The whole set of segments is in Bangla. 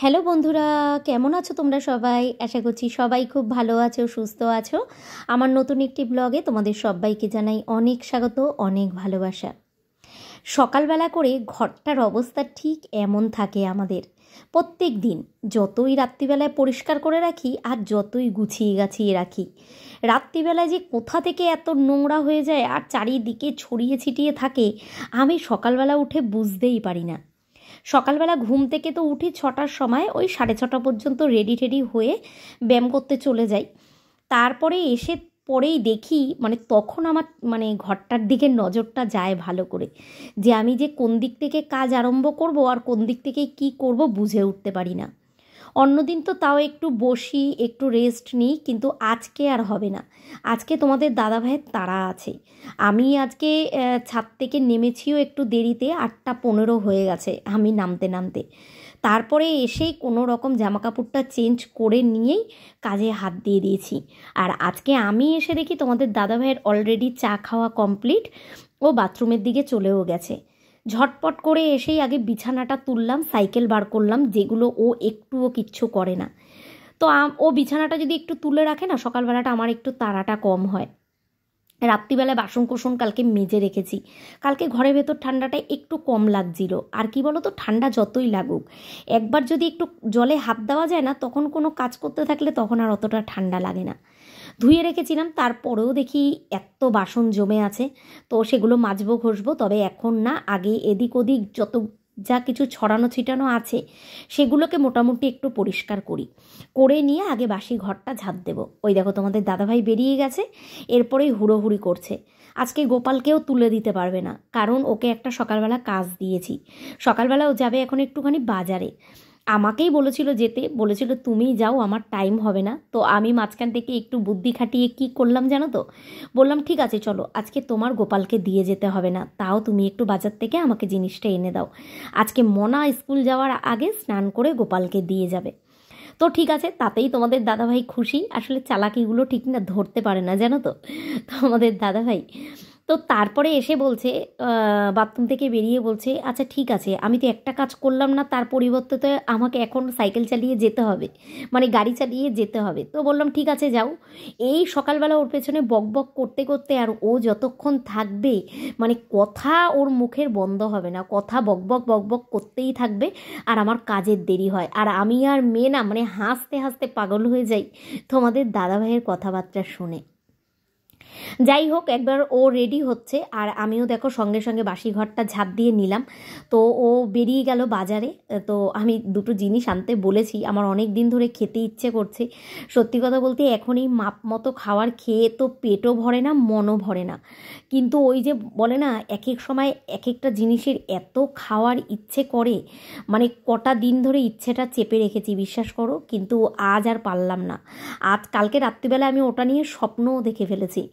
হ্যালো বন্ধুরা, কেমন আছো তোমরা সবাই? আশা করছি সবাই খুব ভালো আছো, সুস্থ আছো। আমার নতুন একটি ব্লগে তোমাদের সবাইকে জানাই অনেক স্বাগত, অনেক ভালোবাসা। সকালবেলা করে ঘরটার অবস্থা ঠিক এমন থাকে আমাদের প্রত্যেক দিন। যতই রাত্রিবেলায় পরিষ্কার করে রাখি আর যতই গুছিয়ে গাছিয়ে রাখি, রাত্রিবেলায় যে কোথা থেকে এত নোংরা হয়ে যায় আর চারিদিকে ছড়িয়ে ছিটিয়ে থাকে, আমি সকালবেলা উঠে বুঝতেই পারি না। সকালবেলা ঘুম থেকে তো উঠি 6টার সময়, ওই 6:30 পর্যন্ত রেডি টেডি হয়ে ব্যায়াম করতে চলে যাই। তারপরে এসে পরেই দেখি তখন আমার ঘরটার দিকে নজরটা যায় ভালো করে, যে আমি যে কোন দিক থেকে কাজ আরম্ভ করব আর কোন দিক থেকে কি করব বুঝে উঠতে পারি না। অন্যদিন তো তাও একটু বসি, একটু রেস্ট নিই, কিন্তু আজকে আর হবে না। আজকে তোমাদের দাদাভাইয়ের তাড়া আছে। আমি আজকে ছাদ থেকে নেমেছিও একটু দেরিতে, 8:15 হয়ে গেছে আমি নামতে নামতে। তারপরে এসেই কোনো রকম জামাকাপড়টা চেঞ্জ করে নিয়েই কাজে হাত দিয়ে দিয়েছি। আর আজকে আমি এসে দেখি তোমাদের দাদাভাইয়ের অলরেডি চা খাওয়া কমপ্লিট, ও বাথরুমের দিকে চলেও গেছে। ঝটপট করে এসেই আগে বিছানাটা তুললাম, সাইকেল বার করলাম, যেগুলো ও একটুও কিচ্ছু করে না। তো ও বিছানাটা যদি একটু তুলে রাখে না, সকালবেলাটা আমার একটু তাড়াটা কম হয়। রাত্রিবেলায় বাসন কোসন কালকে মেজে রেখেছি। কালকে ঘরের ভেতর ঠান্ডাটা একটু কম লাগছিল। আর কি বলো তো, ঠান্ডা যতই লাগুক, একবার যদি একটু জলে হাত দেওয়া যায় না, তখন কোনো কাজ করতে থাকলে তখন আর অতটা ঠান্ডা লাগে না। ধুয়ে রেখেছিলাম, তারপরেও দেখি এত বাসন জমে আছে, তো সেগুলো মাজবো ঘষবো। তবে এখন না, আগে এদিক ওদিক যত যা কিছু ছড়ানো ছিটানো আছে সেগুলোকে মোটামুটি একটু পরিষ্কার করে নিয়ে আগে বাসি ঘরটা ঝাঁট দেবো। ওই দেখো তোমাদের দাদাভাই বেরিয়ে গেছে, এরপরেই হুড়োহুড়ি করছে। আজকে গোপালকেও তুলে দিতে পারবে না, কারণ ওকে একটা সকালবেলা কাজ দিয়েছি। সকালবেলা ও যাবে এখন একটুখানি বাজারে। আমাকেই বলেছিল যেতে, বলেছিল তুমিই যাও, আমার টাইম হবে না। তো আমি মাঝখান থেকে একটু বুদ্ধি খাটিয়ে কি করলাম জানো তো, বললাম ঠিক আছে চলো, আজকে তোমার গোপালকে দিয়ে যেতে হবে না, তাও তুমি একটু বাজার থেকে আমাকে জিনিসটা এনে দাও। আজকে মনা স্কুল যাওয়ার আগে স্নান করে গোপালকে দিয়ে যাবে। তো ঠিক আছে, তাতেই তোমাদের দাদাভাই খুশি। আসলে চালাকিগুলো ঠিক না ধরতে পারে না জানো তো তোমাদের দাদাভাই। তো তারপরে এসে বলছে, বাথরুম থেকে বেরিয়ে বলছে, আচ্ছা ঠিক আছে, আমি তো একটা কাজ করলাম না, তার পরিবর্তে তো আমাকে এখন সাইকেল চালিয়ে যেতে হবে, গাড়ি চালিয়ে যেতে হবে। তো বললাম ঠিক আছে যাও। এই সকালবেলা ওর পেছনে বক বক করতে করতে, আর ও যতক্ষণ থাকবে কথা ওর মুখের বন্ধ হবে না, কথা বক বক বক বক করতেই থাকবে। আর আমার কাজের দেরি হয়, আর আমি আর মেয়ে না হাসতে হাসতে পাগল হয়ে যাই তোমাদের দাদাভাইয়ের কথাবার্তা শুনে। যাই হোক, একবার ও রেডি হচ্ছে আর আমিও দেখো সঙ্গে সঙ্গে বাসি ঘরটা ঝাঁপ দিয়ে নিলাম। তো ও বেরিয়ে গেল বাজারে। তো আমি দুটো জিনিস আনতে বলেছি, আমার অনেক দিন ধরে খেতে ইচ্ছে করছে। সত্যি কথা বলতে এখন এই মাপ মতো খাবার খেয়ে তো পেটও ভরে না, মনও ভরে না। কিন্তু ওই যে বলে না, এক এক সময় এক একটা জিনিসের এত খাওয়ার ইচ্ছে করে, কটা দিন ধরে ইচ্ছেটা চেপে রেখেছি বিশ্বাস করো, কিন্তু আজ আর পারলাম না। কালকে রাত্রিবেলা আমি ওটা নিয়ে স্বপ্নও দেখে ফেলেছি।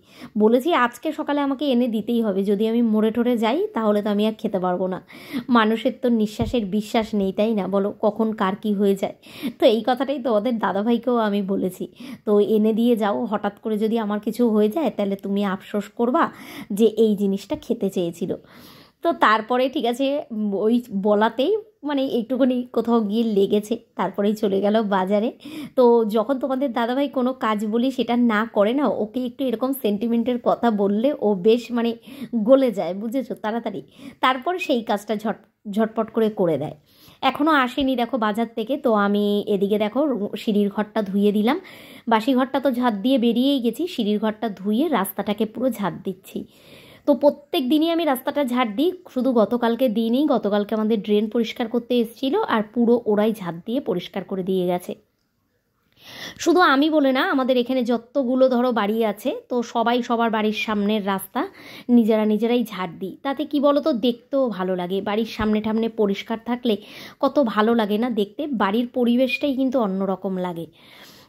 বলেছি আজকে সকালে আমাকে এনে দিতেই হবে, যদি আমি মরে টরে যাই তাহলে তো আমি আর খেতে পারবো না। মানুষের তো নিঃশ্বাসের বিশ্বাস নেই, তাই না বলো, কখন কার কী হয়ে যায়। তো এই কথাটাই তো ওদের দাদাভাইকেও আমি বলেছি, তো এনে দিয়ে যাও, হঠাৎ করে যদি আমার কিছু হয়ে যায় তাহলে তুমি আফসোস করবা যে এই জিনিসটা খেতে চেয়েছিল। তো তারপরে ঠিক আছে, ওই বলাতেই একটুখানি কোথাও গিয়ে লেগেছে, তারপরেই চলে গেল বাজারে। তো যখন তোমাদের দাদাভাই কোনো কাজ বলি সেটা না করে না, ওকে একটু এরকম সেন্টিমেন্টের কথা বললে ও বেশ গলে যায়, বুঝেছো, তাড়াতাড়ি। তারপর সেই কাজটা ঝটপট করে দেয়। এখনও আসেনি দেখো বাজার থেকে। তো আমি এদিকে দেখো সিঁড়ির ঘরটা ধুয়ে দিলাম। বাসি ঘরটা তো ঝাঁট দিয়ে বেরিয়েই গেছি, সিঁড়ির ঘরটা ধুয়ে রাস্তাটাকে পুরো ঝাঁট দিচ্ছি। তো প্রত্যেক দিনই আমি রাস্তাটা ঝাঁট দিই, শুধু গতকালকে দিইনি। গতকালকে আমাদের ড্রেন পরিষ্কার করতে এসেছিলো আর পুরো ওরাই ঝাঁট দিয়ে পরিষ্কার করে দিয়ে গেছে। শুধু আমি বলে না, আমাদের এখানে যতগুলো ধরো বাড়ি আছে, তো সবাই সবার বাড়ির সামনের রাস্তা নিজেরাই ঝাঁট দিই। তাতে কি বলো তো, দেখতেও ভালো লাগে। বাড়ির সামনে টামনে পরিষ্কার থাকলে কত ভালো লাগে না দেখতে, বাড়ির পরিবেশটাই কিন্তু অন্যরকম লাগে।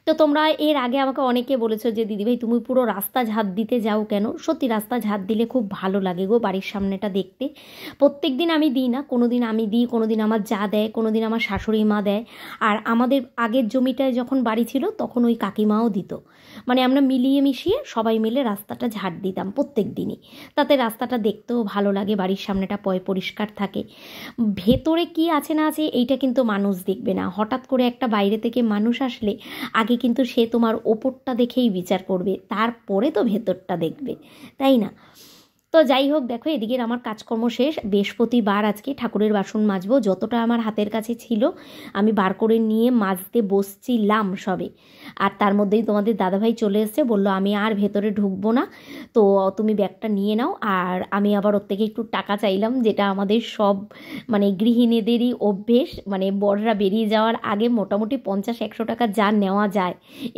তো তোমরা এর আগে আমাকে অনেকে বলেছো যে দিদিভাই তুমি পুরো রাস্তা ঝাঁট দিতে যাও কেন? সত্যি রাস্তা ঝাঁট দিলে খুব ভালো লাগে গো, বাড়ির সামনেটা দেখতে। প্রত্যেক দিন আমি দিই না, কোনো দিন আমি দিই, কোনো দিন আমার যা দেয়, কোনো দিন আমার শাশুড়ি মা দেয়। আর আমাদের আগের জমিটায় যখন বাড়ি ছিল তখন ওই কাকিমাও দিত। মানে আমরা মিলিয়ে মিশিয়ে সবাই মিলে রাস্তাটা ঝাঁট দিতাম প্রত্যেক দিনই। তাতে রাস্তাটা দেখতেও ভালো লাগে, বাড়ির সামনেটা পরিষ্কার থাকে। ভেতরে কি আছে না আছে এইটা কিন্তু মানুষ দেখবে না। হঠাৎ করে একটা বাইরে থেকে মানুষ আসলে আগে কিন্তু সে তোমার ওপরটা দেখেই বিচার করবে, তারপরে তো ভেতরটা দেখবে, তাই না? তো যাই হোক, দেখো এদিকের আমার কাজকর্ম শেষ। বৃহস্পতিবার আজকে ঠাকুরের বাসন মাজবো, যতটা আমার হাতের কাছে ছিল আমি বার করে নিয়ে মাজতে বসছিলাম সবে। আর তার মধ্যেই তোমাদের দাদাভাই চলে এসছে, বলল আমি আর ভেতরে ঢুকবো না, তো তুমি ব্যাগটা নিয়ে নাও। আর আমি আবার ওর থেকে একটু টাকা চাইলাম, যেটা আমাদের সব মানে গৃহিণীদেরই অভ্যেস। মানে বড়রা বেরিয়ে যাওয়ার আগে মোটামুটি 50-100 টাকা যা নেওয়া যায়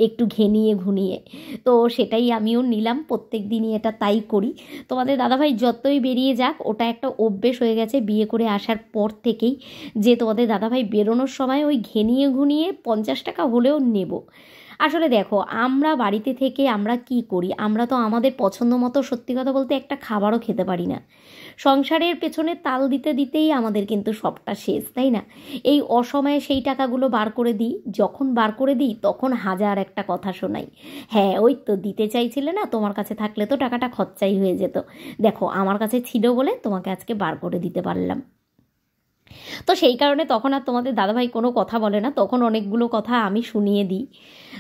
একটু ঘেনিয়ে ঘুনিয়ে, তো সেটাই আমিও নিলাম। প্রত্যেক দিনই এটা তাই করি। তোমাদের দাদাভাই যতই বেরিয়ে যাক, ওটা একটা অভ্যেস হয়ে গেছে বিয়ে করে আসার পর থেকেই, যে তোমাদের দাদাভাই বেরোনোর সময় ওই ঘেনিয়ে ঘুনিয়ে 50 টাকা হলেও নেব। আসলে দেখো, আমরা বাড়িতে থেকে আমরা কি করি, আমরা তো আমাদের পছন্দ মতো সত্যি কথা বলতে একটা খাবারও খেতে পারি না। সংসারের পেছনে তাল দিতে দিতেই আমাদের কিন্তু সবটা শেষ, তাই না? এই অসময়ে সেই টাকাগুলো বার করে দিই, যখন বার করে দিই তখন হাজার একটা কথা শোনাই। হ্যাঁ ওই তো দিতে চাইছিলে না, তোমার কাছে থাকলে তো টাকাটা খরচাই হয়ে যেত, দেখো আমার কাছে ছিল বলে তোমাকে আজকে বার করে দিতে পারলাম। তো সেই কারণে তখন আর তোমাদের দাদাভাই কোনো কথা বলে না, তখন অনেকগুলো কথা আমি শুনিয়ে দিই।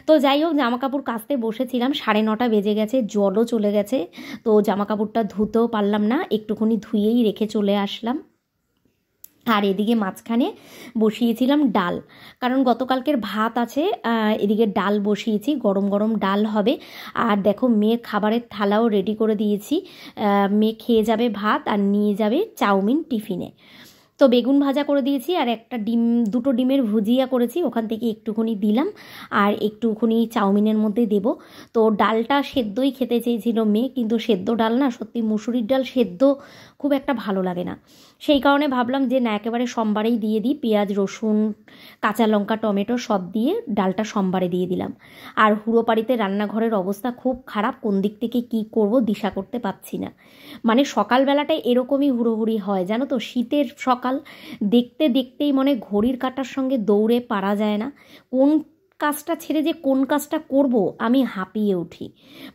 তো যাই হোক, জামাকাপড় কাচতে বসেছিলাম, 9:30 বেজে গেছে, জলও চলে গেছে। তো জামাকাপড়টা ধুতেও পারলাম না, একটুখানি ধুয়েই রেখে চলে আসলাম। আর এদিকে মাঝখানে বসিয়েছিলাম ডাল, কারণ গতকালকের ভাত আছে। এদিকে ডাল বসিয়েছি, গরম গরম ডাল হবে। আর দেখো মেয়ের খাবারের থালাও রেডি করে দিয়েছি, মেয়ে খেয়ে যাবে ভাত আর নিয়ে যাবে চাউমিন টিফিনে। তো বেগুন ভাজা করে দিয়েছি, আর একটা ডিম, 2টো ডিমের ভুজিয়া করেছি, ওখান থেকে একটুখানি দিলাম আর একটুখানি চাউমিনের মধ্যে দেব। তো ডালটা সেদ্ধই খেতে চেয়েছিল মেয়ে, কিন্তু সেদ্ধ ডাল না, সত্যি মুসুরির ডাল সেদ্ধ খুব একটা ভালো লাগে না। সেই কারণে ভাবলাম যে না, একেবারে সোমবারেই দিয়ে দিই, পেঁয়াজ রসুন কাঁচা লঙ্কা টমেটো সব দিয়ে ডালটা সোমবারে দিয়ে দিলাম। আর হুড়োপাড়িতে রান্নাঘরের অবস্থা খুব খারাপ, কোন দিক থেকে কি করব দিশা করতে পারছি না। মানে সকালবেলাটায় এরকমই হুড়োহুড়ি হয় জানো তো, শীতের সকাল, দেখতে দেখতেই মনে ঘড়ির কাঁটার সঙ্গে দৌড়ে পারা যায় না, কোন কাজটা ছেড়ে যে কোন কাজটা করব আমি হাঁপিয়ে উঠি।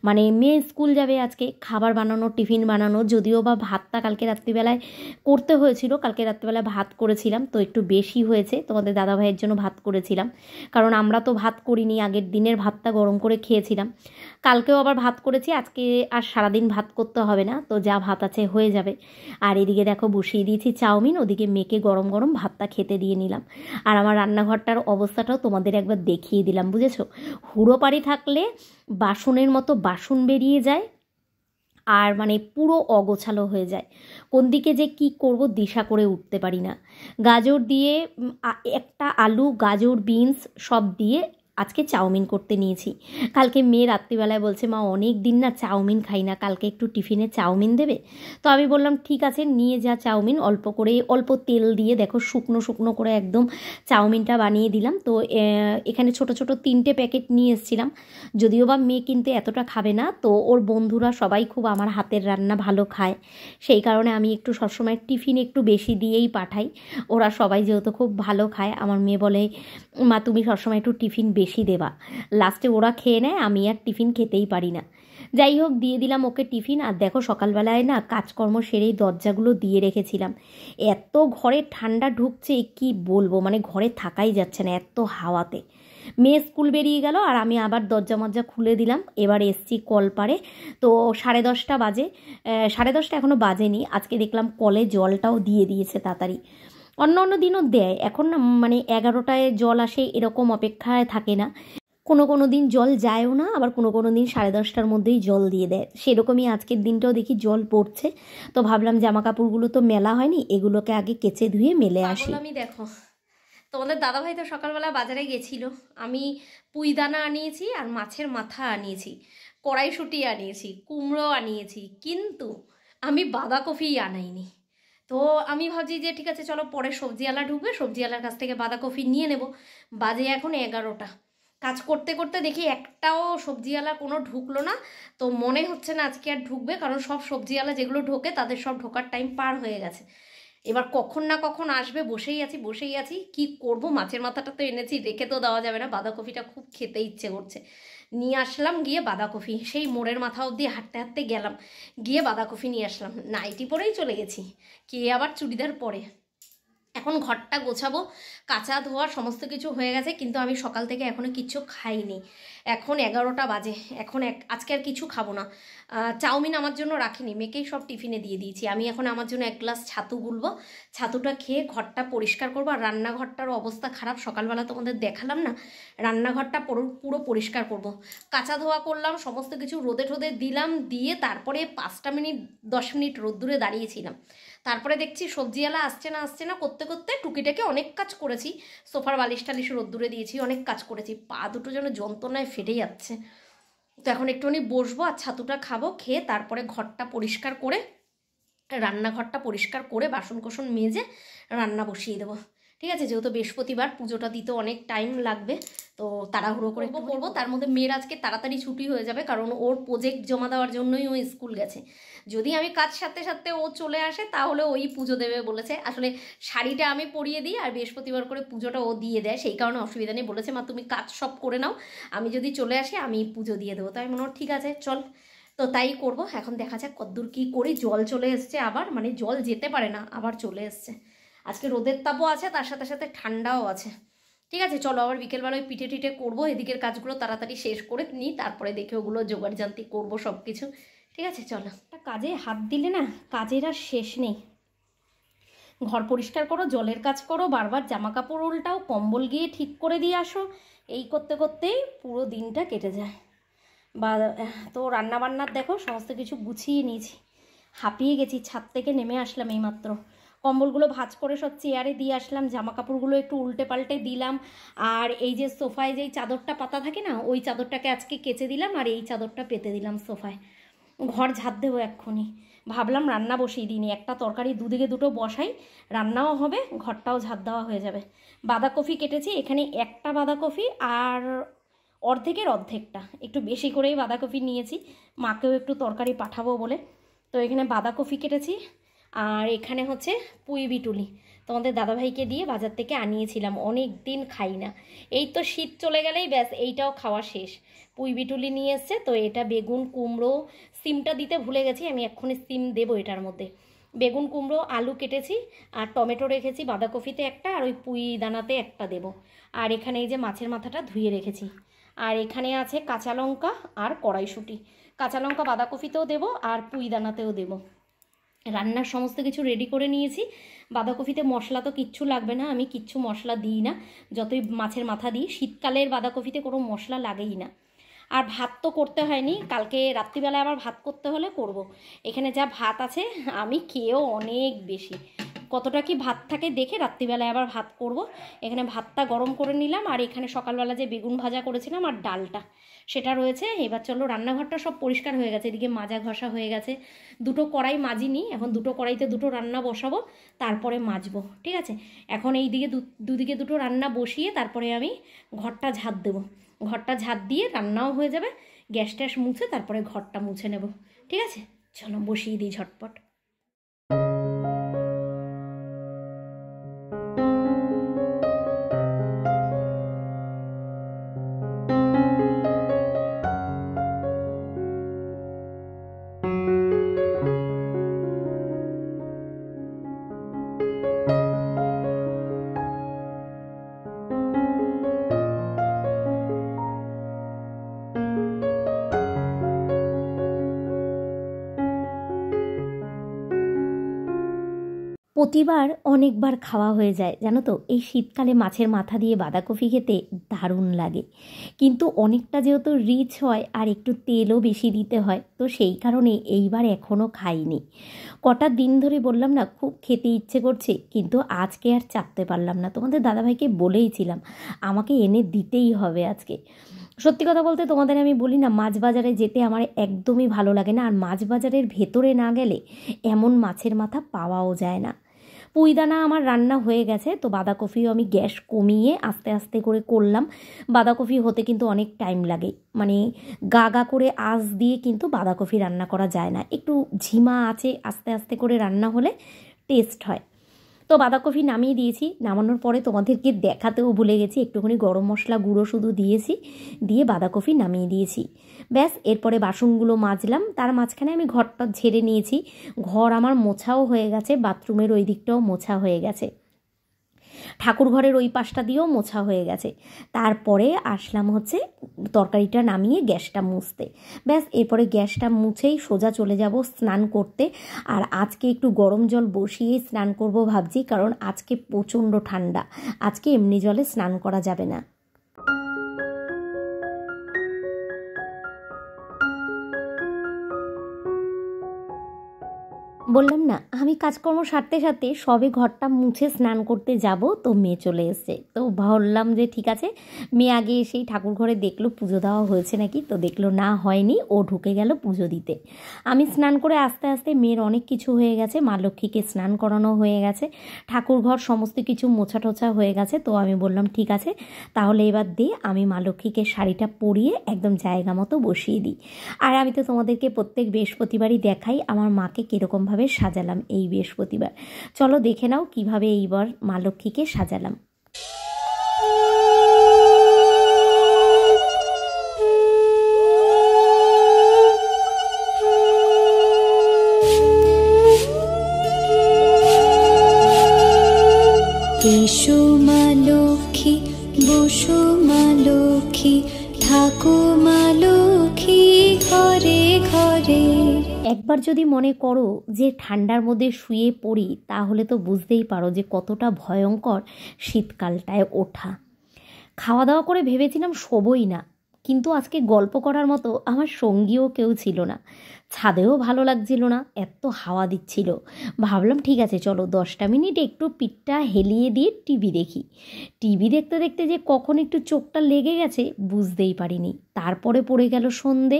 মানে মেয়ে স্কুল যাবে আজকে, খাবার বানানো, টিফিন বানানো, যদিও বা ভাতটা কালকে রাত্রিবেলায় করতে হয়েছিল, কালকে রাত্রিবেলায় ভাত করেছিলাম তো একটু বেশি হয়েছে, তোমাদের দাদাভাইয়ের জন্য ভাত করেছিলাম, কারণ আমরা তো ভাত করিনি, আগের দিনের ভাতটা গরম করে খেয়েছিলাম। কালকেও আবার ভাত করেছি, আজকে আর সারাদিন ভাত করতে হবে না, তো যা ভাত আছে হয়ে যাবে। আর এদিকে দেখো বসিয়ে দিয়েছি চাউমিন, ওদিকে মেয়েকে গরম গরম ভাতটা খেতে দিয়ে নিলাম। আর আমার রান্নাঘরটার অবস্থাটাও তোমাদের একবার দেখিয়ে দিলাম, বুঝেছো? হুড়োপাড়ি থাকলে বাসনের মতো বাসন বেরিয়ে যায়, আর মানে পুরো অগোছালো হয়ে যায়, কোন দিকে যে কি করব দিশা করে উঠতে পারি না। গাজর দিয়ে একটা আলু, গাজর, বিনস সব দিয়ে আজকে চাউমিন করতে নিয়েছি। কালকে মেয়ে রাত্রিবেলায় বলছে মা অনেক দিন না চাউমিন খাই না, কালকে একটু টিফিনে চাউমিন দেবে? তো আমি বললাম ঠিক আছে নিয়ে যা চাউমিন, অল্প করে অল্প তেল দিয়ে দেখো শুকনো শুকনো করে একদম চাউমিনটা বানিয়ে দিলাম। তো এখানে ছোট ছোট 3টে প্যাকেট নিয়ে এসেছিলাম, যদিও বা মেয়ে কিন্তু এতটা খাবে না, তো ওর বন্ধুরা সবাই খুব আমার হাতের রান্না ভালো খায়, সেই কারণে আমি একটু সবসময় টিফিন একটু বেশি দিয়েই পাঠাই। ওরা সবাই যেহেতু খুব ভালো খায়, আমার মেয়ে বলে মা তুমি সবসময় একটু টিফিন বেশি দেবা, লাস্টে ওরা খেয়ে নেয়, আমি আর টিফিন খেতেই পারি না। যাই হোক দিয়ে দিলাম ওকে টিফিন। আর দেখো সকালবেলায় না কাজকর্ম সেরেই দরজাগুলো দিয়ে রেখেছিলাম, এত ঘরে ঠান্ডা ঢুকছে কি বলবো, মানে ঘরে থাকাই যাচ্ছে না এত হাওয়াতে। মেয়ে স্কুল বেরিয়ে গেল আর আমি আবার দরজা মজ্জা খুলে দিলাম, এবার এসছি কলপারে। তো 10:30 বাজে, 10:30 এখনও বাজেনি, আজকে দেখলাম কলে জলটাও দিয়ে দিয়েছে তাড়াতাড়ি। অন্য অন্য দিনও দেয়, এখন না মানে 11টায় জল আসে এরকম অপেক্ষায় থাকে না, কোনো কোনো দিন জল যায়ও না, আবার কোনো কোনো দিন 10:30টার মধ্যেই জল দিয়ে দেয়, সেরকমই আজকের দিনটাও দেখি জল পড়ছে। তো ভাবলাম জামা কাপড়গুলো তো মেলা হয়নি, এগুলোকে আগে কেচে ধুয়ে মেলে আসি। আমি দেখো তোমাদের দাদাভাই তো সকালবেলা বাজারে গেছিল, আমি পুঁইদানা আনিয়েছি আর মাছের মাথা আনিয়েছি, কড়াইশুঁটি আনিয়েছি, কুমড়ো আনিয়েছি, কিন্তু আমি বাঁধাকপি আনাইনি। তো আমি ভাবছি যে ঠিক আছে চলো পরে সবজিওয়ালা ঢুকবে, সবজিওয়ালার কাছ থেকে বাঁধাকপি নিয়ে নেব। বাজে এখন 11টা, কাজ করতে করতে দেখি একটাও সবজিওয়ালা কোনো ঢুকলো না। তো মনে হচ্ছে না আজকে আর ঢুকবে, কারণ সব সবজিওয়ালা যেগুলো ঢোকে তাদের সব ঢোকার টাইম পার হয়ে গেছে। এবার কখন না কখন আসবে, বসেই আছি কি করব। মাছের মাথাটা তো এনেছি, রেখে তো দেওয়া যাবে না। বাঁধাকপিটা খুব খেতে ইচ্ছে করছে, নিয়ে আসলাম। গিয়ে বাঁধাকপি সেই মোড়ের মাথা অবধি হাঁটতে হাঁটতে গেলাম, গিয়ে বাঁধাকপি নিয়ে আসলাম। নাইটি পরেই চলে গেছি, কে আবার চুড়িদার পরে। এখন ঘরটা গোছাবো, কাঁচা ধোয়া সমস্ত কিছু হয়ে গেছে, কিন্তু আমি সকাল থেকে এখনও কিচ্ছু খাইনি। এখন 11টা বাজে, এখন আজকে আর কিছু খাবো না। চাউমিন আমার জন্য রাখিনি, মেয়েকেই সব টিফিনে দিয়ে দিয়েছি। আমি এখন আমার জন্য 1 গ্লাস ছাতু গুলবো, ছাতুটা খেয়ে ঘরটা পরিষ্কার করবো। আর রান্নাঘরটার অবস্থা খারাপ, সকালবেলা তোমাদের দেখালাম না, রান্নাঘরটা পুরো পরিষ্কার করব। কাঁচা ধোয়া করলাম, সমস্ত কিছু রোদে ঠোদে দিলাম, দিয়ে তারপরে 5 মিনিট 10 মিনিট রোদ্দুরে দাঁড়িয়েছিলাম। তারপরে দেখছি সবজিওয়ালা আসছে না করতে করতে টুকিটাকে অনেক কাজ করেছি। সোফার বালিশ টালিশ রোদ্দুরে দিয়েছি, অনেক কাজ করেছি, পা দুটো যেন যন্ত্রণায় ফেটে যাচ্ছে। তো এখন একটুখানি বসবো আর ছাতুটা খাবো, খেয়ে তারপরে ঘরটা পরিষ্কার করে, রান্নাঘরটা পরিষ্কার করে বাসন কোসন মেজে রান্না বসিয়ে দেবো। ঠিক আছে, যেহেতু বৃহস্পতিবার, পুজোটা দিতে অনেক টাইম লাগবে, তো তাড়াহুড়ো করে করবো। তার মধ্যে মেয়ের আজকে তাড়াতাড়ি ছুটি হয়ে যাবে, কারণ ওর প্রজেক্ট জমা দেওয়ার জন্যই ও স্কুল গেছে। যদি আমি কাজ সাথে সাথে ও চলে আসে তাহলে ওই পুজো দেবে বলেছে। আসলে শাড়িটা আমি পরিয়ে দিই আর বৃহস্পতিবার করে পুজোটা ও দিয়ে দেয়, সেই কারণে অসুবিধা নেই। বলেছে মা তুমি কাজ সব করে নাও, আমি যদি চলে আসি আমি পুজো দিয়ে দেবো। তাই মনে হয় ঠিক আছে চল, তো তাই করব। এখন দেখা যাক কদ্দূর কী করি। জল চলে এসছে আবার, মানে জল যেতে পারে না, আবার চলে এসছে। আজকে রোদের তাপও আছে, তার সাথে সাথে ঠান্ডাও আছে। ঠিক আছে চলো, আবার বিকেলবেলায় পিঠে টিঠে করবো। এদিকের কাজগুলো তাড়াতাড়ি শেষ করে নিই, তারপরে দেখে ওগুলো জোগাড় জান্তি করবো সব কিছু। ঠিক আছে চলো। একটা কাজে হাত দিলে না কাজের আর শেষ নেই। ঘর পরিষ্কার করো, জলের কাজ করো, বারবার জামা কাপড় উল্টাও, কম্বল গিয়ে ঠিক করে দিয়ে আসো, এই করতে করতেই পুরো দিনটা কেটে যায়। বা তো রান্নাবান্নার দেখো সমস্ত কিছু গুছিয়ে নিয়েছি, হাঁপিয়ে গেছি। ছাদ থেকে নেমে আসলাম এইমাত্র, কম্বলগুলো ভাঁজ করে সব চেয়ারে দিয়ে আসলাম, জামা কাপড়গুলো একটু উল্টে পাল্টে দিলাম। আর এই যে সোফায় যেই চাদরটা পাতা থাকে না, ওই চাদরটাকে আজকে কেচে দিলাম, আর এই চাদরটা পেতে দিলাম সোফায়। ঘর ঝাড় দেবো এক্ষুনি। ভাবলাম রান্না বসিয়ে দিইনি, একটা তরকারি দুদিকে দুটো বসাই, রান্নাও হবে, ঘরটাও ঝাড় দেওয়া হয়ে যাবে। বাঁধাকপি কেটেছি, এখানে একটা বাঁধাকপি আর অর্ধেকের অর্ধেকটা, একটু বেশি করেই বাঁধাকপি নিয়েছি, মাকেও একটু তরকারি পাঠাবো বলে। তো এখানে বাঁধাকপি কেটেছি, আর এখানে হচ্ছে পুঁই বিটুলি, তোমাদের দাদাভাইকে দিয়ে বাজার থেকে আনিয়েছিলাম, অনেক দিন খাই না। এই তো শীত চলে গেলেই ব্যাস এইটাও খাওয়া শেষ। পুঁই বিটুলি নিয়ে এসছে, তো এটা বেগুন কুমড়ো, সিমটা দিতে ভুলে গেছি, আমি এক্ষুনি সিম দেবো এটার মধ্যে। বেগুন কুমড়ো আলু কেটেছি, আর টমেটো রেখেছি বাঁধাকপিতে একটা, আর ওই পুঁই দানাতে একটা দেবো। আর এখানে এই যে মাছের মাথাটা ধুয়ে রেখেছি। আর এখানে আছে কাঁচা লঙ্কা আর কড়াইশুঁটি, কাঁচা লঙ্কা বাঁধাকপিতেও দেবো আর পুঁই দানাতেও দেবো। রান্নার সমস্ত কিছু রেডি করে নিয়েছি। বাঁধাকপিতে মশলা তো কিচ্ছু লাগবে না, আমি কিচ্ছু মশলা দিই না, যতই মাছের মাথা দিই। শীতকালের বাঁধাকপিতে কোনো মশলা লাগেই না। আর ভাত তো করতে হয়নি, কালকে রাত্রিবেলায় আবার ভাত করতে হলে করব। এখানে যা ভাত আছে আমি খেয়েও অনেক বেশি, কতটা কি ভাত থাকে দেখে রাত্রিবেলায় আবার ভাত করব। এখানে ভাতটা গরম করে নিলাম, আর এখানে সকালবেলা যে বেগুন ভাজা করেছিলাম আর ডালটা সেটা রয়েছে। এবার চলো, রান্নাঘরটা সব পরিষ্কার হয়ে গেছে, এদিকে মাজা ঘষা হয়ে গেছে। দুটো কড়াই মাজিনি, এখন দুটো কড়াইতে দুটো রান্না বসাবো, তারপরে মাজবো। ঠিক আছে, এখন এই দিকে দুদিকে দুটো রান্না বসিয়ে তারপরে আমি ঘরটা ঝাঁট দেবো। ঘরটা ঝাঁট দিয়ে রান্নাও হয়ে যাবে, গ্যাস ট্যাস মুছে তারপরে ঘরটা মুছে নেব। ঠিক আছে চলো বসিয়ে দিই ঝটপট। প্রতিবার অনেকবার খাওয়া হয়ে যায় জানো তো। এই শীতকালে মাছের মাথা দিয়ে বাঁধাকপি খেতে দারুণ লাগে, কিন্তু অনেকটা যেহেতু রিচ হয় আর একটু তেলও বেশি দিতে হয়, তো সেই কারণে এইবার এখনও খাইনি। কটা দিন ধরে বললাম না খুব খেতে ইচ্ছে করছে, কিন্তু আজকে আর চাপতে পারলাম না। তোমাদের দাদাভাইকে বলেইছিলাম আমাকে এনে দিতেই হবে আজকে। সত্যি কথা বলতে তোমাদের আমি বলি না, মাছ বাজারে যেতে আমার একদমই ভালো লাগে না, আর মাছ বাজারের ভেতরে না গেলে এমন মাছের মাথা পাওয়াও যায় না। পুঁইদানা আমার রান্না হয়ে গেছে, তো বাঁধাকপিও আমি গ্যাস কমিয়ে আস্তে আস্তে করে করলাম। বাঁধাকপি হতে কিন্তু অনেক টাইম লাগে, মানে গা গা করে আঁচ দিয়ে কিন্তু বাঁধাকপি রান্না করা যায় না, একটু ঝিমা আছে আস্তে আস্তে করে রান্না হলে টেস্ট হয়। তো বাঁধাকপি নামিয়ে দিয়েছি, নামানোর পরে তোমাদেরকে দেখাতেও ভুলে গেছি, একটুখানি গরম মশলা গুঁড়ো শুধু দিয়েছি, দিয়ে বাঁধাকপি নামিয়ে দিয়েছি। ব্যাস, এরপরে বাসনগুলো মাজলাম, তার মাঝখানে আমি ঘরটা ঝেড়ে নিয়েছি। ঘর আমার মোছাও হয়ে গেছে, বাথরুমের ওই দিকটাও মোছা হয়ে গেছে, ঠাকুর ঘরের ওই পাশটা দিয়েও মোছা হয়ে গেছে। তারপরে আসলাম হচ্ছে তরকারিটা নামিয়ে গ্যাসটা মুছতে। ব্যাস, এরপরে গ্যাসটা মুছেই সোজা চলে যাব স্নান করতে। আর আজকে একটু গরম জল বসিয়েই স্নান করব ভাবছি, কারণ আজকে প্রচণ্ড ঠান্ডা, আজকে এমনি জলে স্নান করা যাবে না। বললাম না, আমি কাজকর্ম সারতে সারতে সবে ঘরটা মুছে স্নান করতে যাব, তো মেয়ে চলে এসছে। তো ভাবলাম যে ঠিক আছে, মেয়ে আগে এসেই ঠাকুর ঘরে দেখলো পুজো দেওয়া হয়েছে নাকি, তো দেখলো না হয়নি, ও ঢুকে গেল পুজো দিতে। আমি স্নান করে আস্তে আস্তে মেয়ের অনেক কিছু হয়ে গেছে, মা লক্ষ্মীকে স্নান করানো হয়ে গেছে, ঠাকুর ঘর সমস্ত কিছু মোছা টোছা হয়ে গেছে। তো আমি বললাম ঠিক আছে, তাহলে এবার দিয়ে আমি মা লক্ষ্মীকে শাড়িটা পরিয়ে একদম জায়গা মতো বসিয়ে দিই। আর আমি তো তোমাদেরকে প্রত্যেক বৃহস্পতিবারই দেখাই আমার মাকে কীরকমভাবে সাজালাম এই বৃহস্পতিবার। চলো দেখে নাও কিভাবে এইবার মা লক্ষ্মীকে সাজালাম। এসো মা লক্ষ্মী, বসো মা লক্ষ্মী, থাকো মা লক্ষ্মী ঘরে ঘরে। একবার যদি মনে করো যে ঠান্ডার মধ্যে শুয়ে পড়ি, তাহলে তো বুঝতেই পারো যে কতটা ভয়ঙ্কর শীতকালটায় ওঠা। খাওয়া দাওয়া করে ভেবেছিলাম শোবই না, কিন্তু আজকে গল্প করার মতো আমার সঙ্গীও কেউ ছিল না, ছাদেও ভালো লাগছিল না, এত হাওয়া দিচ্ছিল। ভাবলাম ঠিক আছে চলো 10টা মিনিট একটু পিঠটা হেলিয়ে দিয়ে টিভি দেখি। টিভি দেখতে দেখতে যে কখন একটু চোখটা লেগে গেছে বুঝতেই পারিনি। তারপরে পড়ে গেল সন্ধে,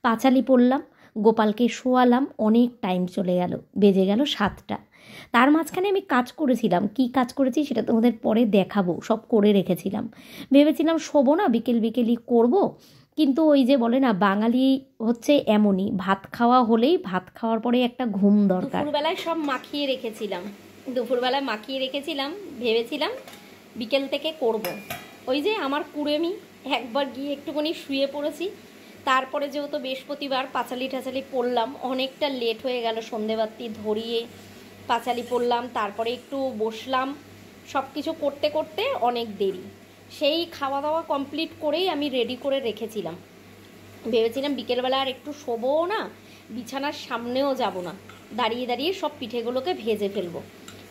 পাঁচালি পড়লাম, গোপালকে শোয়ালাম, অনেক টাইম চলে গেল, বেজে গেল 7টা। তার মাঝখানে আমি কাজ করেছিলাম, কি কাজ করেছি সেটা তোমাদের পরে দেখাবো, সব করে রেখেছিলাম। ভেবেছিলাম শোবো না, বিকেলই করব, কিন্তু ওই যে বলে না বাঙালি হচ্ছে এমনই, ভাত খাওয়া হলেই ভাত খাওয়ার পরে একটা ঘুম দরকার। দুপুরবেলায় সব মাখিয়ে রেখেছিলাম, ভেবেছিলাম বিকেল থেকে করব। ওই যে আমার কুড়েমি, একবার গিয়ে একটুখানি শুয়ে পড়েছি। তারপরে যেহেতু বৃহস্পতিবার পাঁচালি টাচালি পড়লাম, অনেকটা লেট হয়ে গেল, সন্ধেবাতি ধরিয়ে পাঁচালি পড়লাম, তারপরে একটু বসলাম, সব কিছু করতে করতে অনেক দেরি। সেই খাওয়া দাওয়া কমপ্লিট করেই আমি রেডি করে রেখেছিলাম, ভেবেছিলাম বিকেলবেলা আর একটু শোবও না, বিছানার সামনেও যাব না, দাঁড়িয়ে দাঁড়িয়ে সব পিঠেগুলোকে ভেজে ফেলবো।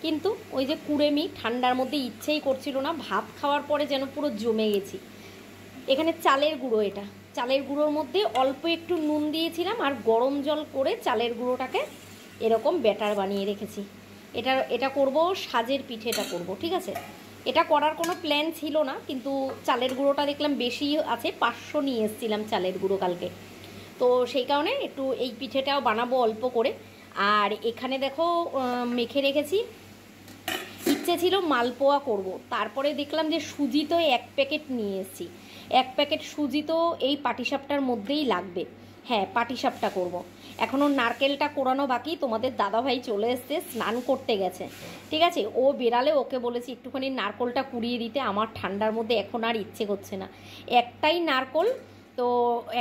কিন্তু ওই যে কুড়েমি, ঠান্ডার মধ্যে ইচ্ছেই করছিল না, ভাত খাওয়ার পরে যেন পুরো জমে গেছি। এখানে চালের গুঁড়ো, এটা চালের গুঁড়োর মধ্যে অল্প একটু নুন দিয়েছিলাম আর গরম জল করে চালের গুঁড়োটাকে এরকম ব্যাটার বানিয়ে রেখেছি। এটা করব, সাজের পিঠেটা করব, ঠিক আছে। এটা করার কোনো প্ল্যান ছিল না, কিন্তু চালের গুঁড়োটা দেখলাম বেশি আছে, 500 নিয়ে এসেছিলাম চালের গুঁড়ো কালকে, তো সেই কারণে একটু এই পিঠেটাও বানাবো অল্প করে। আর এখানে দেখো মেখে রেখেছি, ইচ্ছে ছিল মালপোয়া করব, তারপরে দেখলাম যে সুজি তো 1 প্যাকেট নিয়ে এসেছি, 1 প্যাকেট সুজি তো এই পাটিসাপটার মধ্যেই লাগবে। হ্যাঁ, পাটিসাপটা করব। এখনও নারকেলটা কোরানো বাকি, তোমাদের দাদাভাই চলে এসছে, স্নান করতে গেছে, ঠিক আছে। ও বেরালে ওকে বলেছি একটুখানি নারকেলটা কুড়িয়ে দিতে, আমার ঠান্ডার মধ্যে এখন আর ইচ্ছে করছে না। একটাই নারকেল, তো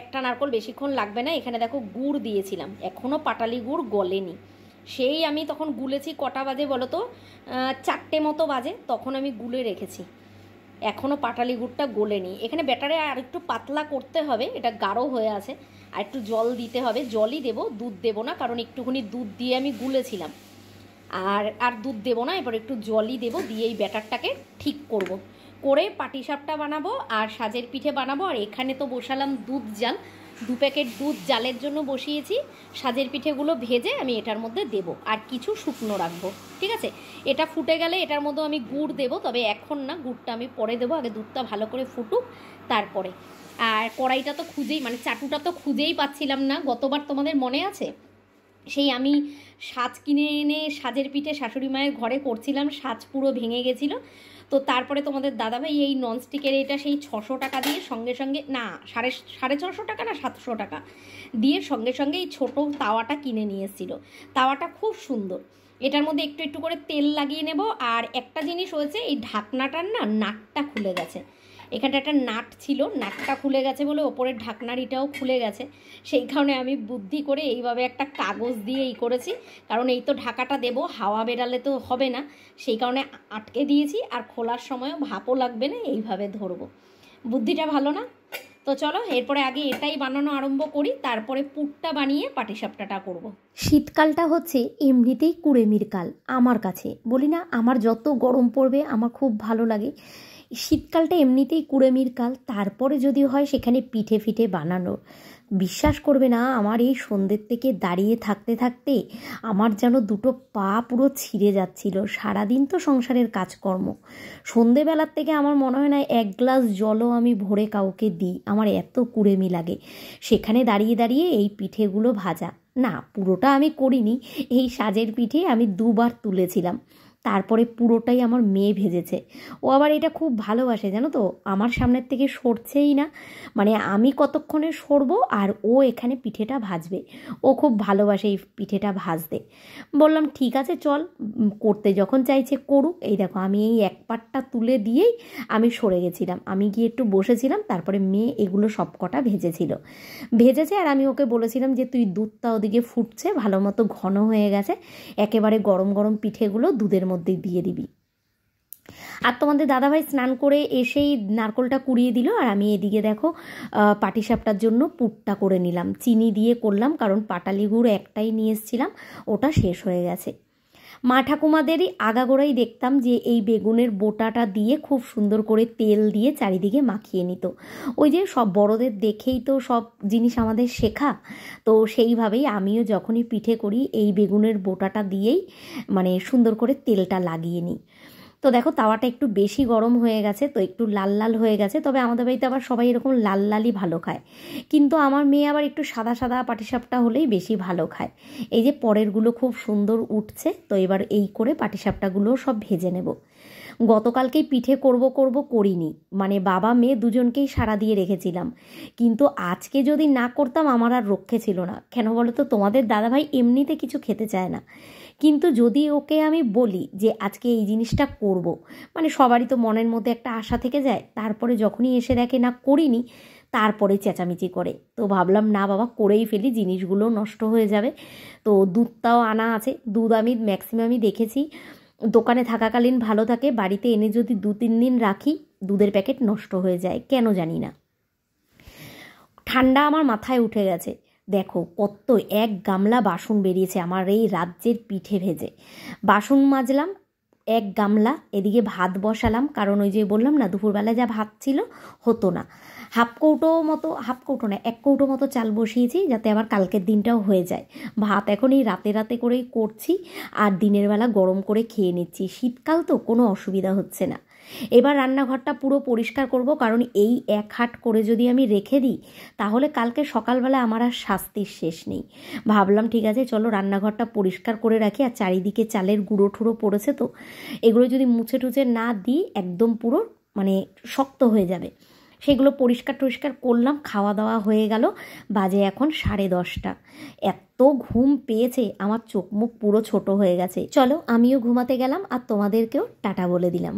একটা নারকেল বেশিক্ষণ লাগবে না। এখানে দেখো গুড় দিয়েছিলাম, এখনও পাটালি গুড় গলেনি, সেই আমি তখন গুলেছি, কটা বাজে বলো তো, 4টে মতো বাজে, তখন আমি গুলে রেখেছি, এখনও পাটালি গুড়টা গলেনি। এখানে ব্যাটারে আর একটু পাতলা করতে হবে, এটা গাঢ় হয়ে আছে, আর একটু জল দিতে হবে, জলই দেবো, দুধ দেবো না, কারণ একটুখানি দুধ দিয়ে আমি গুলেছিলাম, আর দুধ দেবো না, এবার একটু জলই দেবো, দিয়ে এই ব্যাটারটাকে ঠিক করব, করে পাটিসাপটা বানাবো আর সাজের পিঠে বানাবো। আর এখানে তো বসালাম দুধ জাল, 2 প্যাকেট দুধ জালের জন্য বসিয়েছি, সাজের পিঠেগুলো ভেজে আমি এটার মধ্যে দেব, আর কিছু শুকনো রাখবো, ঠিক আছে। এটা ফুটে গেলে এটার মধ্যে আমি গুড় দেবো, তবে এখন না, গুড়টা আমি পরে দেবো, আগে দুধটা ভালো করে ফুটুক তারপরে। আর কড়াইটা তো খুঁজেই, মানে চাটুটা তো খুঁজেই পাচ্ছিলাম না, গতবার তোমাদের মনে আছে সেই আমি সাজ কিনে এনে সাজের পিঠে শাশুড়ি মায়ের ঘরে করছিলাম, সাজ পুরো ভেঙে গেছিলো। তো তারপরে তোমাদের দাদাভাই এই ননস্টিকের এটা সেই 600 টাকা দিয়ে সঙ্গে সঙ্গে, না 650 টাকা না 700 টাকা দিয়ে সঙ্গে সঙ্গে এই ছোটো তাওয়াটা কিনে নিয়ে এসেছিলো। তাওয়াটা খুব সুন্দর, এটার মধ্যে একটু একটু করে তেল লাগিয়ে নেব। আর একটা জিনিস হয়েছে, এই ঢাকনাটার না নাটটা খুলে গেছে, এখানটা একটা নাট ছিল, নাটটা খুলে গেছে বলে ওপরের ঢাকনারিটাও খুলে গেছে। সেই কারণে আমি বুদ্ধি করে এইভাবে একটা কাগজ দিয়ে করেছি, কারণ এই তো ঢাকাটা দেবো, হাওয়া বেরালে তো হবে না, সেই কারণে আটকে দিয়েছি। আর খোলার সময়ও ভাপও লাগবে না, এইভাবে ধরবো। বুদ্ধিটা ভালো না? তো চলো এরপরে আগে এটাই বানানো আরম্ভ করি, তারপরে পুরটা বানিয়ে পাটিসাপটাটা করব। শীতকালটা হচ্ছে এমনিতেই কুড়েমির কাল আমার কাছে, বলি না আমার যত গরম পড়বে আমার খুব ভালো লাগে। শীতকালটা এমনিতেই কুড়েমির কাল, তারপরে যদি হয় সেখানে পিঠে ফিঠে বানানোর, বিশ্বাস করবে না আমার এই সন্ধ্যের থেকে দাঁড়িয়ে থাকতে থাকতে আমার যেন দুটো পা পুরো ছিঁড়ে যাচ্ছিল। সারাদিন তো সংসারের কাজকর্ম, সন্ধেবেলার থেকে আমার মনে হয় না এক গ্লাস জলও আমি ভরে কাউকে দিই, আমার এত কুড়েমি লাগে। সেখানে দাঁড়িয়ে দাঁড়িয়ে এই পিঠেগুলো ভাজা, না পুরোটা আমি করিনি, এই সাজের পিঠে আমি 2 বার তুলেছিলাম, তারপরে পুরোটাই আমার মেয়ে ভেজেছে। ও আবার এটা খুব ভালোবাসে জানো তো, আমার সামনের থেকে সরছেই না, মানে আমি কতক্ষণে সরবো আর ও এখানে পিঠেটা ভাজবে। ও খুব ভালোবাসে এই পিঠেটা ভাজতে। বললাম ঠিক আছে চল, করতে যখন চাইছে করুক। এই দেখো আমি এই এক পাটটা তুলে দিয়েই আমি সরে গেছিলাম, আমি গিয়ে একটু বসেছিলাম, তারপরে মেয়ে এগুলো সব কটা ভেজেছে। আর আমি ওকে বলেছিলাম যে তুই দুধটা ওদিকে ফুটছে, ভালো মতো ঘন হয়ে গেছে, একেবারে গরম গরম পিঠেগুলো দুধের মধ্যে দিয়ে দিবি। আর তোমাদের দাদাভাই স্নান করে এসেই নারকোলটা কুড়িয়ে দিল, আর আমি এদিকে দেখো পাটিসাপটার জন্য পুরটা করে নিলাম, চিনি দিয়ে করলাম, কারণ পাটালি গুড় একটাই নিয়ে এসেছিলাম, ওটা শেষ হয়ে গেছে। মা ঠাকুমাদেরই আগাগোড়াই দেখতাম যে এই বেগুনের বোটাটা দিয়ে খুব সুন্দর করে তেল দিয়ে চারিদিকে মাখিয়ে নিত। ওই যে সব বড়দের দেখেই তো সব জিনিস আমাদের শেখা, তো সেইভাবেই আমিও যখনই পিঠে করি এই বেগুনের বোটাটা দিয়েই মানে সুন্দর করে তেলটা লাগিয়ে নিই। তো দেখো তাওয়াটা একটু বেশি গরম হয়ে গেছে, তো একটু লাল লাল হয়ে গেছে। তবে আমাদের বাড়িতে আবার সবাই এরকম লাল লালই ভালো খায়, কিন্তু আমার মেয়ে আবার একটু সাদা সাদা পাটিসাপটা হলেই বেশি ভালো খায়। এই যে পরেরগুলো খুব সুন্দর উঠছে, তো এবার এই করে পাটিসাপটাগুলোও সব ভেজে নেব। গতকালকেই পিঠে করব করিনি, মানে বাবা মেয়ে দুজনকেই সাড়া দিয়ে রেখেছিলাম, কিন্তু আজকে যদি না করতাম আমার আর রক্ষে ছিল না। কেন বলো তো, তোমাদের দাদাভাই এমনিতে কিছু খেতে চায় না, কিন্তু যদি ওকে আমি বলি যে আজকে এই জিনিসটা করব, মানে সবারই তো মনের মধ্যে একটা আশা থেকে যায়, তারপরে যখনই এসে দেখে না করিনি, তারপরে চেঁচামেচি করে। তো ভাবলাম না বাবা করেই ফেলি, জিনিসগুলো নষ্ট হয়ে যাবে। তো দুধটাও আনা আছে, দুধ আমি ম্যাক্সিমামই দেখেছি দোকানে থাকাকালীন ভালো থাকে, বাড়িতে এনে যদি 2-3 দিন রাখি দুধের প্যাকেট নষ্ট হয়ে যায়, কেন জানি না। ঠান্ডা আমার মাথায় উঠে গেছে, দেখো কত 1 গামলা বাসন বেরিয়েছে আমার এই রাজ্যের পিঠে ভেজে। বাসন মাজলাম 1 গামলা, এদিকে ভাত বসালাম, কারণ ওই যে বললাম না দুপুরবেলা যা ভাত ছিল হতো না, 1 কৌটো মতো চাল বসিয়েছি, যাতে আবার কালকের দিনটাও হয়ে যায়। ভাত এখন এই রাতে করেই করছি, আর দিনের বেলা গরম করে খেয়ে নিচ্ছি, শীতকাল তো কোনো অসুবিধা হচ্ছে না। এবার রান্নাঘরটা পুরো পরিষ্কার করব, কারণ এই 1 হাট করে যদি আমি রেখে দিই তাহলে কালকে সকালবেলা আমার আর শাস্তির শেষ নেই। ভাবলাম ঠিক আছে চলো রান্নাঘরটা পরিষ্কার করে রাখি, আর চারিদিকে চালের গুঁড়ো ঠুড়ো পড়েছে, তো এগুলো যদি মুছে টুছে না দিই একদম পুরো মানে শক্ত হয়ে যাবে। সেগুলো পরিষ্কার করলাম, খাওয়া দাওয়া হয়ে গেল, বাজে এখন 10:30। এত ঘুম পেয়েছে আমার চোখ মুখ পুরো ছোট হয়ে গেছে। চলো আমিও ঘুমাতে গেলাম, আর তোমাদেরকেও টাটা বলে দিলাম।